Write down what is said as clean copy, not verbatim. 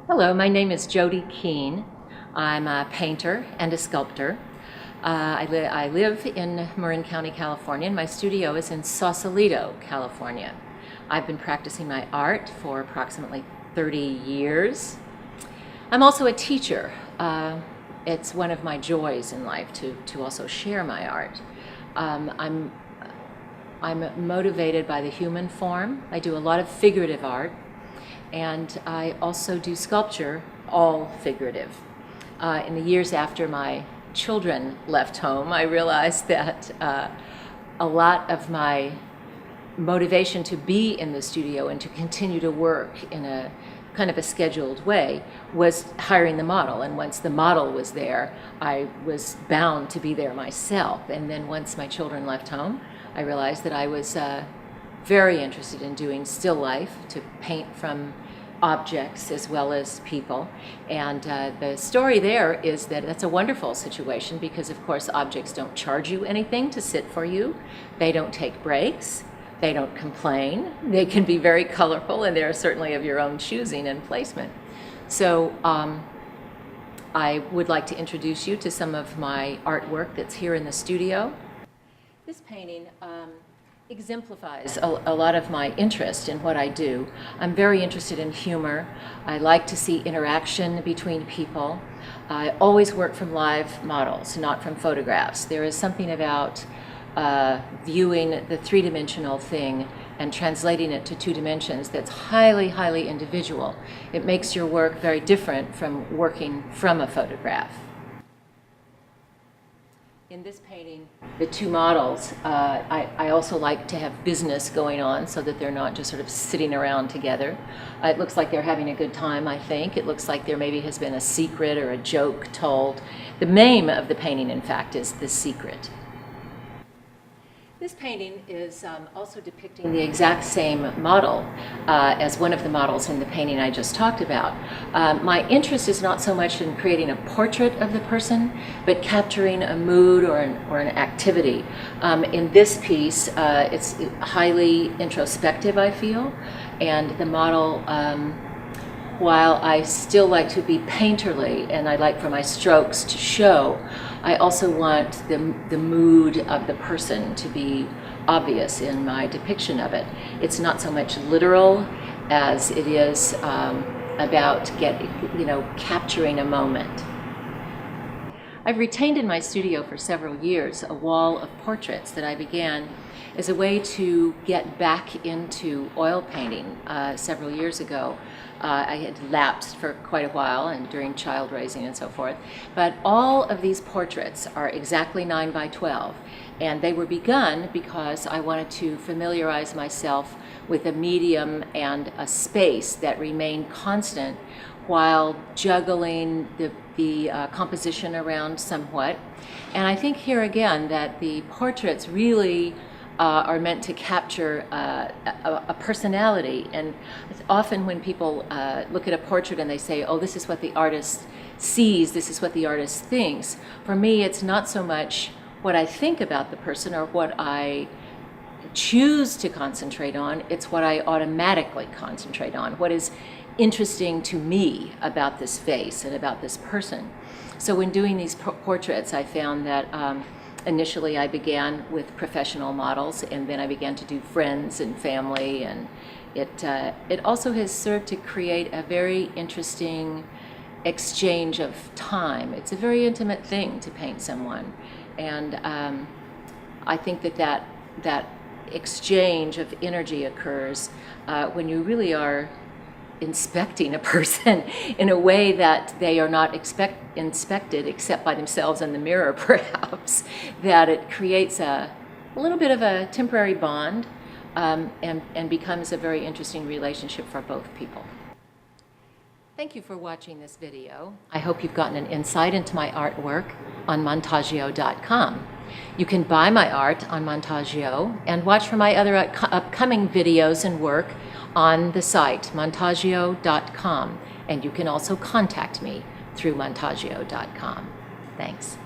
Hello, my name is Jody Keane. I'm a painter and a sculptor. I live in Marin County, California, and my studio is in Sausalito, California. I've been practicing my art for approximately 30 years. I'm also a teacher. It's one of my joys in life to also share my art. I'm motivated by the human form. I do a lot of figurative art, and I also do sculpture, all figurative. In the years after my children left home, I realized that a lot of my motivation to be in the studio and to continue to work in a kind of a scheduled way was hiring the model. And once the model was there, I was bound to be there myself. And then once my children left home, I realized that I was very interested in doing still life, to paint from objects as well as people. And the story there is that that's a wonderful situation because, of course, objects don't charge you anything to sit for you. They don't take breaks. They don't complain. They can be very colorful, and they're certainly of your own choosing and placement. So I would like to introduce you to some of my artwork that's here in the studio. This painting exemplifies a lot of my interest in what I do. I'm very interested in humor. I like to see interaction between people. I always work from live models, not from photographs. There is something about viewing the three-dimensional thing and translating it to two dimensions that's highly, highly individual. It makes your work very different from working from a photograph. In this painting, the two models, I also like to have business going on so that they're not just sort of sitting around together. It looks like they're having a good time, I think. It looks like there maybe has been a secret or a joke told. The name of the painting, in fact, is The Secret. This painting is also depicting the exact same model as one of the models in the painting I just talked about. My interest is not so much in creating a portrait of the person, but capturing a mood or an activity. In this piece, it's highly introspective, I feel, and the model, while I still like to be painterly and I like for my strokes to show, I also want the mood of the person to be obvious in my depiction of it. It's not so much literal as it is about capturing a moment. I've retained in my studio for several years a wall of portraits that I began as a way to get back into oil painting several years ago. I had lapsed for quite a while and during child raising and so forth. But all of these portraits are exactly 9 by 12. And they were begun because I wanted to familiarize myself with a medium and a space that remained constant while juggling the composition around somewhat. And I think here again that the portraits really are meant to capture a personality. And often when people look at a portrait and they say, oh, this is what the artist sees, this is what the artist thinks. For me, it's not so much what I think about the person or what I choose to concentrate on, it's what I automatically concentrate on, what is interesting to me about this face and about this person. So when doing these portraits, I found that initially I began with professional models, and then I began to do friends and family, and it also has served to create a very interesting exchange of time. It's a very intimate thing to paint someone, and I think that exchange of energy occurs when you really are inspecting a person in a way that they are not inspected except by themselves in the mirror, perhaps, that it creates a little bit of a temporary bond and becomes a very interesting relationship for both people. Thank you for watching this video. I hope you've gotten an insight into my artwork on Montaggio.com. You can buy my art on Montaggio and watch for my other upcoming videos and work on the site, Montaggio.com. And you can also contact me through Montaggio.com. Thanks.